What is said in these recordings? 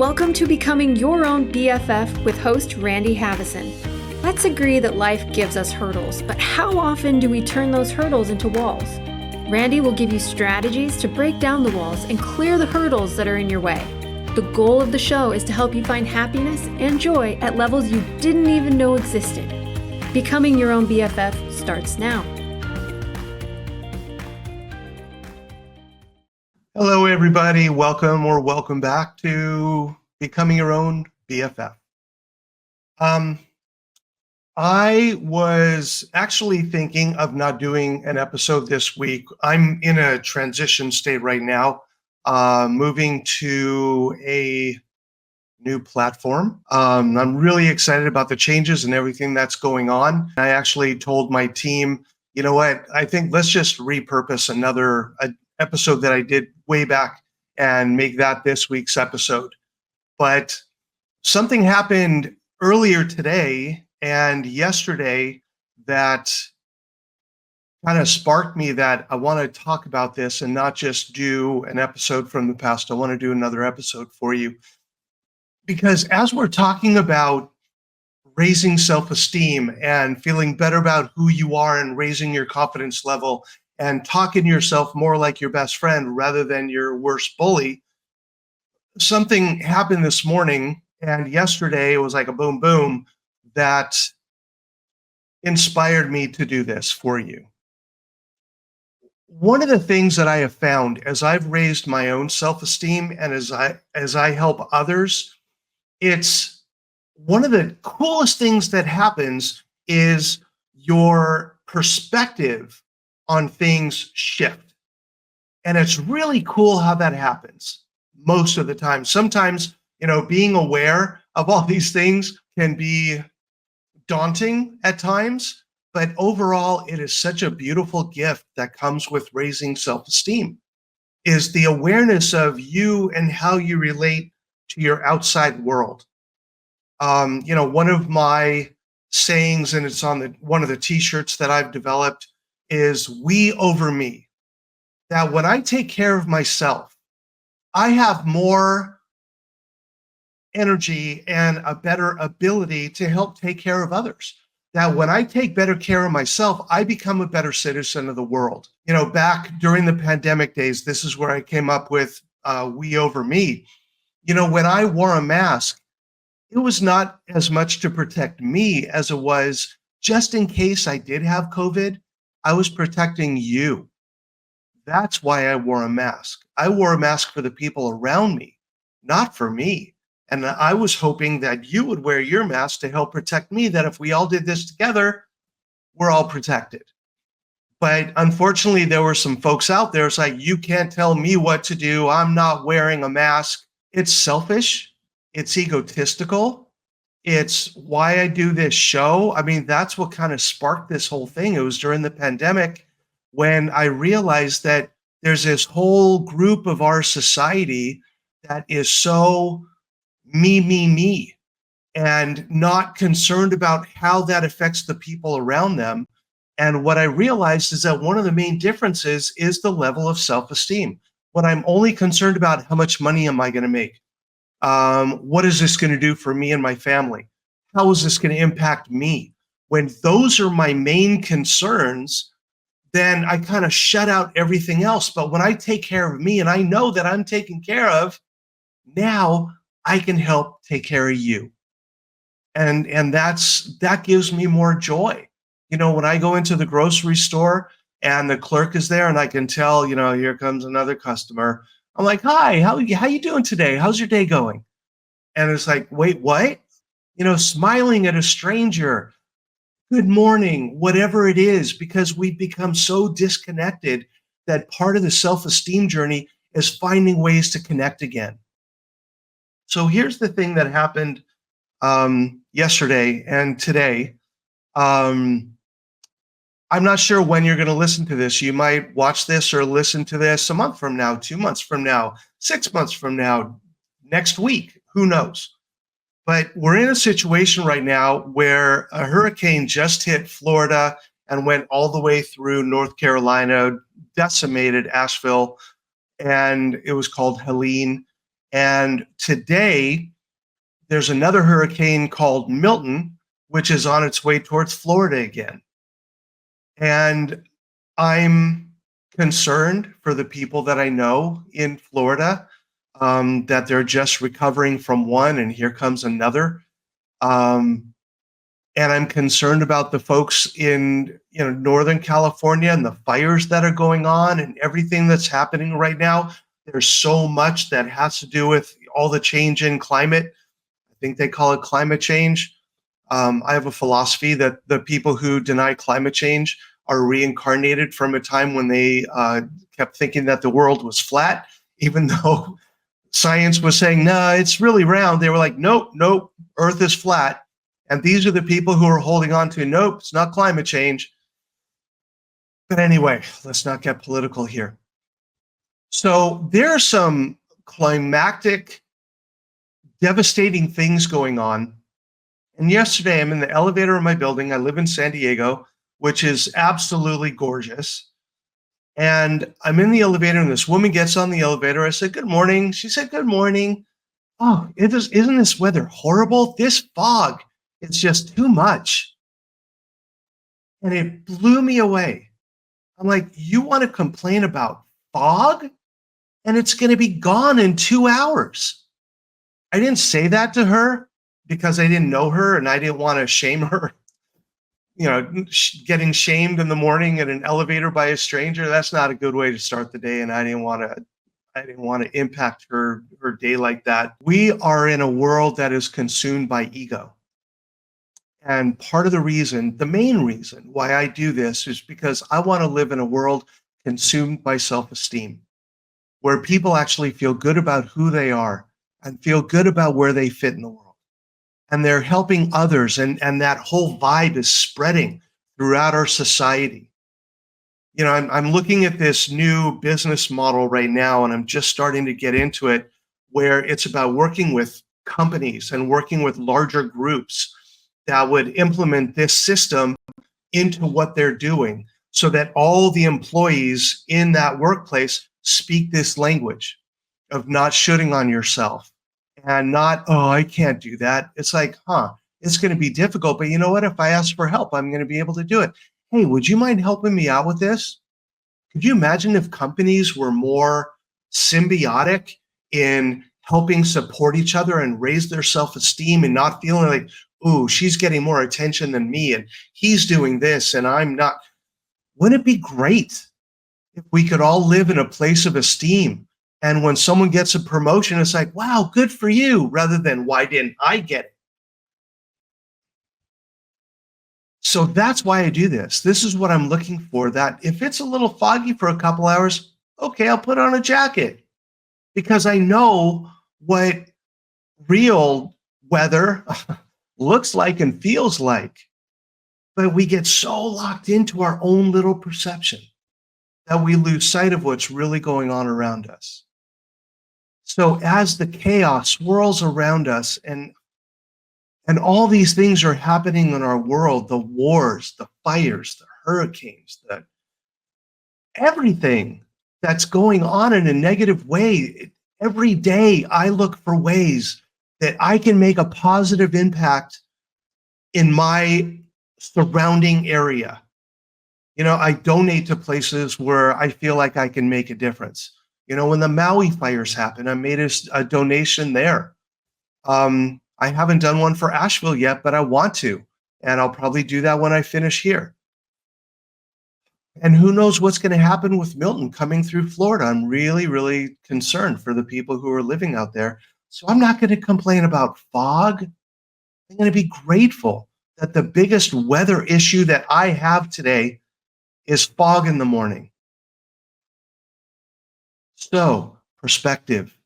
Welcome to Becoming Your Own BFF with host Randy Haveson. Let's agree that life gives us hurdles, but how often do we turn those hurdles into walls? Randy will give you strategies to break down the walls and clear the hurdles that are in your way. The goal of the show is to help you find happiness and joy at levels you didn't even know existed. Becoming Your Own BFF starts now. Hello, everybody. Welcome back to Becoming Your Own BFF. I was actually thinking of not doing an episode this week. I'm in a transition state right now, moving to a new platform. I'm really excited about the changes and everything that's going on. I actually told my team, you know what, I think let's just repurpose another episode that I did way back and make that this week's episode. But something happened earlier today and yesterday that kind of sparked me that I want to talk about this and not just do an episode from the past. I want to do another episode for you. Because as we're talking about raising self-esteem and feeling better about who you are and raising your confidence level and talking to yourself more like your best friend rather than your worst bully, something happened this morning and yesterday it was like a boom, boom that inspired me to do this for you. One of the things that I have found as I've raised my own self-esteem and as I help others, it's one of the coolest things that happens is your perspective on things shift. And it's really cool how that happens most of the time. Sometimes, being aware of all these things can be daunting at times, but overall, it is such a beautiful gift that comes with raising self-esteem, is the awareness of you and how you relate to your outside world. One of my sayings, and it's on one of the t-shirts that I've developed, is we over me. That when I take care of myself, I have more energy and a better ability to help take care of others. That when I take better care of myself, I become a better citizen of the world. Back during the pandemic days, this is where I came up with we over me. When I wore a mask, it was not as much to protect me as it was just in case I did have COVID, I was protecting you. That's why I wore a mask. I wore a mask for the people around me, not for me. And I was hoping that you would wear your mask to help protect me, that if we all did this together, we're all protected. But unfortunately, there were some folks out there, it's like, you can't tell me what to do. I'm not wearing a mask. It's selfish. It's egotistical. It's why I do this show. I mean, that's what kind of sparked this whole thing. It was during the pandemic when I realized that there's this whole group of our society that is so me, and not concerned about how that affects the people around them. And what I realized is that one of the main differences is the level of self-esteem. When I'm only concerned about how much money am I going to make? What is this going to do for me and my family? How is this going to impact me? When those are my main concerns, then I kind of shut out everything else. But when I take care of me and I know that I'm taken care of, now I can help take care of you. And that gives me more joy. When I go into the grocery store and the clerk is there and I can tell, here comes another customer. I'm like, hi, how you doing today? How's your day going? And it's like, wait, what? Smiling at a stranger, good morning, whatever it is, because we've become so disconnected that part of the self-esteem journey is finding ways to connect again. So here's the thing that happened yesterday and today. I'm not sure when you're going to listen to this. You might watch this or listen to this a month from now, 2 months from now, 6 months from now, next week, who knows? But we're in a situation right now where a hurricane just hit Florida and went all the way through North Carolina, decimated Asheville, and it was called Helene. And today, there's another hurricane called Milton, which is on its way towards Florida again. And I'm concerned for the people that I know in Florida, that they're just recovering from one, and here comes another. Um, and I'm concerned about the folks in Northern California and the fires that are going on and everything that's happening right now. There's so much that has to do with all the change in climate. I think they call it climate change. I have a philosophy that the people who deny climate change are reincarnated from a time when they kept thinking that the world was flat, even though science was saying, no, it's really round. They were like, nope, nope, Earth is flat. And these are the people who are holding on to, nope, it's not climate change. But anyway, let's not get political here. So there are some climactic, devastating things going on. And yesterday, I'm in the elevator of my building. I live in San Diego, which is absolutely gorgeous. And I'm in the elevator, and this woman gets on the elevator. I said, good morning. She said, good morning. Oh, isn't this weather horrible? This fog, it's just too much. And it blew me away. I'm like, you want to complain about fog? And it's going to be gone in 2 hours. I didn't say that to her because I didn't know her and I didn't want to shame her. Getting shamed in the morning in an elevator by a stranger, that's not a good way to start the day. And I didn't want to impact her day like that. We are in a world that is consumed by ego. And part of the main reason why I do this is because I want to live in a world consumed by self-esteem, where people actually feel good about who they are and feel good about where they fit in the world. And they're helping others, and that whole vibe is spreading throughout our society. I'm looking at this new business model right now, and I'm just starting to get into it, where it's about working with companies and working with larger groups that would implement this system into what they're doing so that all the employees in that workplace speak this language of not shooting on yourself and not, oh, I can't do that. It's like, it's going to be difficult, but you know what? If I ask for help, I'm going to be able to do it. Hey, would you mind helping me out with this? Could you imagine if companies were more symbiotic in helping support each other and raise their self-esteem and not feeling like, ooh, she's getting more attention than me and he's doing this and I'm not? Wouldn't it be great if we could all live in a place of esteem? And when someone gets a promotion, it's like, wow, good for you, rather than why didn't I get it? So that's why I do this. This is what I'm looking for, that if it's a little foggy for a couple hours, okay, I'll put on a jacket because I know what real weather looks like and feels like. But we get so locked into our own little perception that we lose sight of what's really going on around us. So as the chaos swirls around us and all these things are happening in our world, the wars, the fires, the hurricanes, everything that's going on in a negative way, every day I look for ways that I can make a positive impact in my surrounding area. I donate to places where I feel like I can make a difference. When the Maui fires happened, I made a donation there. I haven't done one for Asheville yet, but I want to, and I'll probably do that when I finish here. And who knows what's going to happen with Milton coming through Florida. I'm really, really concerned for the people who are living out there. So I'm not going to complain about fog. I'm going to be grateful that the biggest weather issue that I have today is fog in the morning. So, perspective,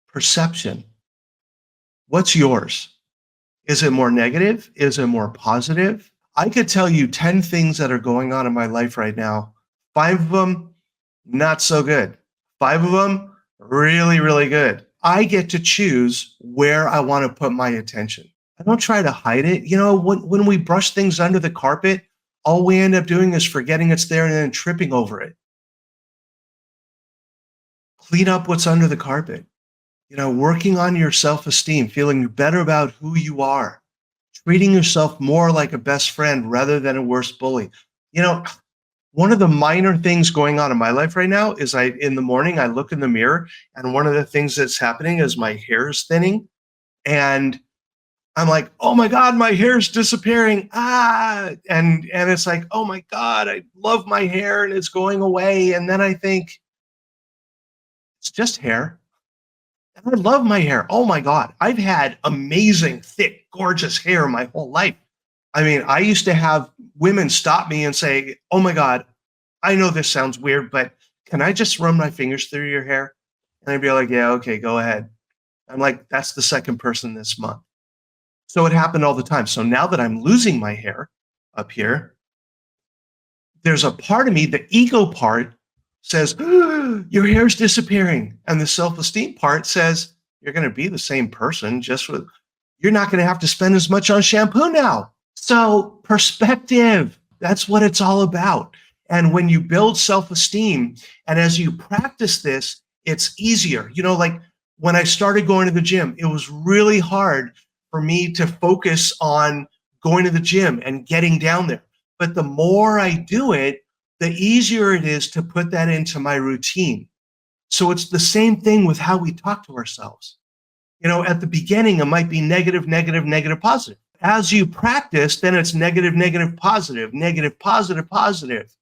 perception. What's yours? Is it more negative? Is it more positive? I could tell you 10 things that are going on in my life right now. 5 of them, not so good. 5 of them, really, really good. I get to choose where I want to put my attention. I don't try to hide it. When we brush things under the carpet, all we end up doing is forgetting it's there and then tripping over it. Clean up what's under the carpet. Working on your self-esteem, feeling better about who you are, treating yourself more like a best friend rather than a worse bully. You know, one of the minor things going on in my life right now is in the morning, I look in the mirror, and one of the things that's happening is my hair is thinning. And I'm like, oh my God, my hair's disappearing. And it's like, oh my God, I love my hair and it's going away. And then I think, it's just hair. And I love my hair. Oh my God. I've had amazing, thick, gorgeous hair my whole life. I mean, I used to have women stop me and say, oh my God, I know this sounds weird, but can I just run my fingers through your hair? And I'd be like, yeah, okay, go ahead. I'm like, that's the second person this month. So it happened all the time. So now that I'm losing my hair up here, there's a part of me, the ego part says, your hair's disappearing. And the self-esteem part says, you're going to be the same person, you're not going to have to spend as much on shampoo now. So perspective, that's what it's all about. And when you build self-esteem, and as you practice this, it's easier. Like when I started going to the gym, it was really hard for me to focus on going to the gym and getting down there. But the more I do it, the easier it is to put that into my routine. So it's the same thing with how we talk to ourselves. At the beginning, it might be negative, negative, negative, positive. As you practice, then it's negative, negative, positive, negative, positive, positive.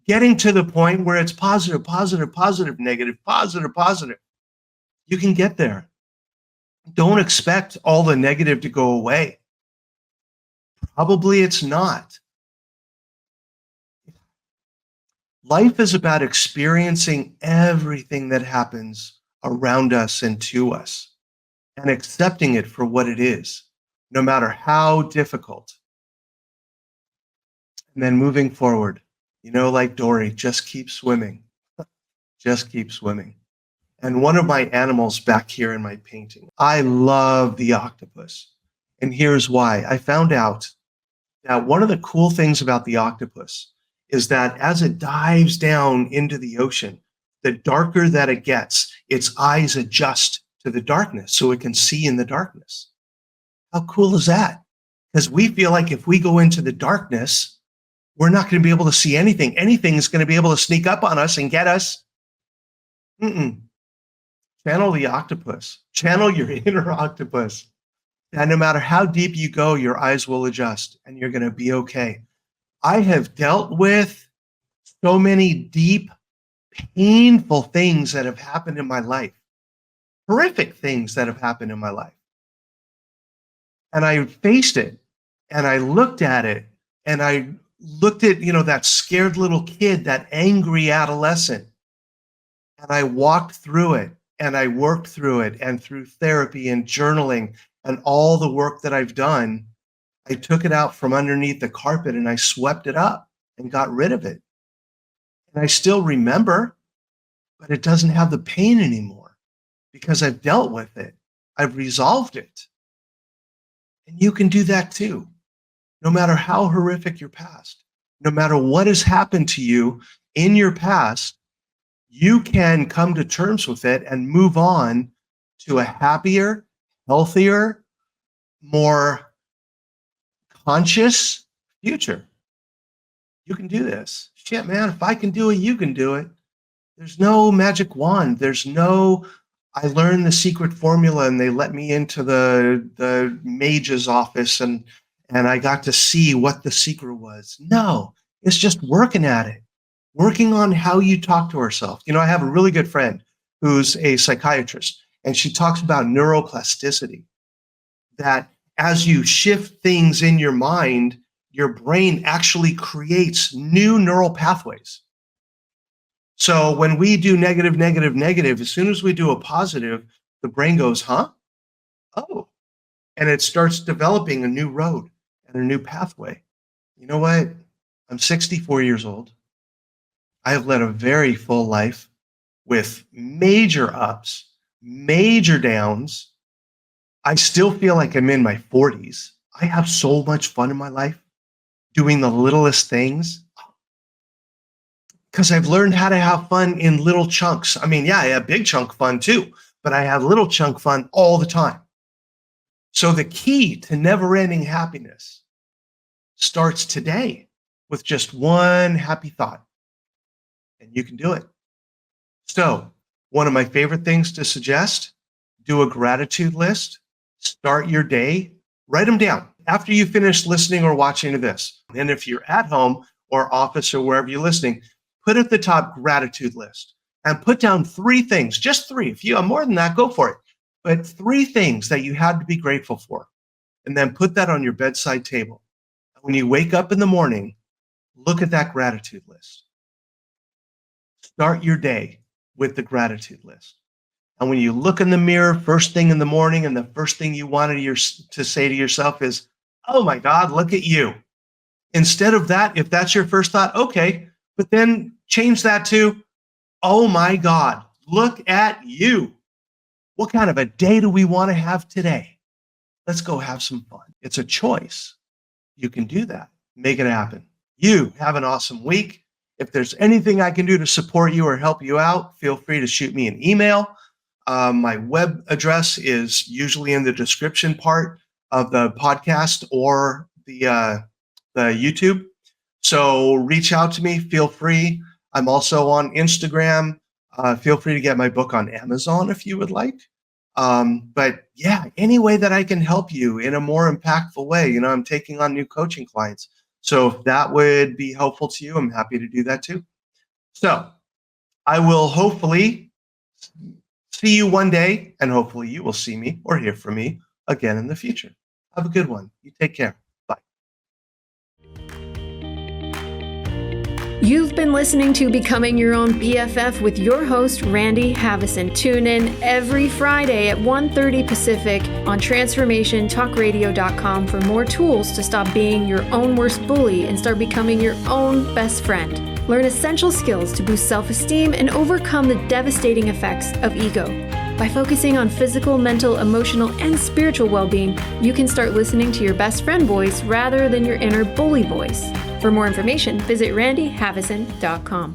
Getting to the point where it's positive, positive, positive, negative, positive, positive. You can get there. Don't expect all the negative to go away. Probably it's not. Life is about experiencing everything that happens around us and to us and accepting it for what it is, no matter how difficult. And then moving forward, like Dory, just keep swimming. Just keep swimming. And one of my animals back here in my painting, I love the octopus. And here's why. I found out that one of the cool things about the octopus is that as it dives down into the ocean, the darker that it gets, its eyes adjust to the darkness so it can see in the darkness. How cool is that? Because we feel like if we go into the darkness, we're not going to be able to see anything. Anything's going to be able to sneak up on us and get us. Channel the octopus. Channel your inner octopus. And no matter how deep you go, your eyes will adjust and you're going to be okay. I have dealt with so many deep, painful things that have happened in my life, horrific things that have happened in my life. And I faced it and I looked at it and I looked at, that scared little kid, that angry adolescent. And I walked through it and I worked through it, and through therapy and journaling and all the work that I've done, I took it out from underneath the carpet and I swept it up and got rid of it. And I still remember, but it doesn't have the pain anymore because I've dealt with it. I've resolved it. And you can do that too, no matter how horrific your past, no matter what has happened to you in your past, you can come to terms with it and move on to a happier, healthier, more conscious future. You can do this. Shit, man, if I can do it, you can do it. There's no magic wand. I learned the secret formula and they let me into the mage's office and I got to see what the secret was. No, it's just working at it, working on how you talk to ourselves. I have a really good friend who's a psychiatrist, and she talks about neuroplasticity, that as you shift things in your mind, your brain actually creates new neural pathways. So when we do negative, negative, negative, as soon as we do a positive, the brain goes, huh? Oh, and it starts developing a new road and a new pathway. You know what? I'm 64 years old. I have led a very full life with major ups, major downs. I still feel like I'm in my 40s. I have so much fun in my life doing the littlest things because I've learned how to have fun in little chunks. I mean, yeah, I have big chunk fun too, but I had little chunk fun all the time. So the key to never-ending happiness starts today with just one happy thought, and you can do it. So one of my favorite things to suggest, do a gratitude list, start your day, write them down after you finish listening or watching to this. And if you're at home or office or wherever you're listening, put at the top gratitude list and put down 3 things, just 3. If you have more than that, go for it. But 3 things that you had to be grateful for. And then put that on your bedside table. When you wake up in the morning, look at that gratitude list. Start your day with the gratitude list. And when you look in the mirror first thing in the morning and the first thing you wanted to say to yourself is, oh my God, look at you. Instead of that, if that's your first thought, okay, but then change that to, oh my God, look at you. What kind of a day do we want to have today? Let's go have some fun. It's a choice. You can do that. Make it happen. You have an awesome week. If there's anything I can do to support you or help you out, feel free to shoot me an email. My web address is usually in the description part of the podcast or the YouTube. So reach out to me. Feel free. I'm also on Instagram. Feel free to get my book on Amazon if you would like. But yeah, any way that I can help you in a more impactful way. I'm taking on new coaching clients. So if that would be helpful to you, I'm happy to do that too. So I will hopefully see you one day, and hopefully you will see me or hear from me again in the future. Have a good one. You take care. Bye. You've been listening to Becoming Your Own BFF with your host, Randy Haveson. Tune in every Friday at 1:30 Pacific on transformationtalkradio.com for more tools to stop being your own worst bully and start becoming your own best friend. Learn essential skills to boost self-esteem and overcome the devastating effects of ego. By focusing on physical, mental, emotional, and spiritual well-being, you can start listening to your best friend voice rather than your inner bully voice. For more information, visit randyhaveson.com.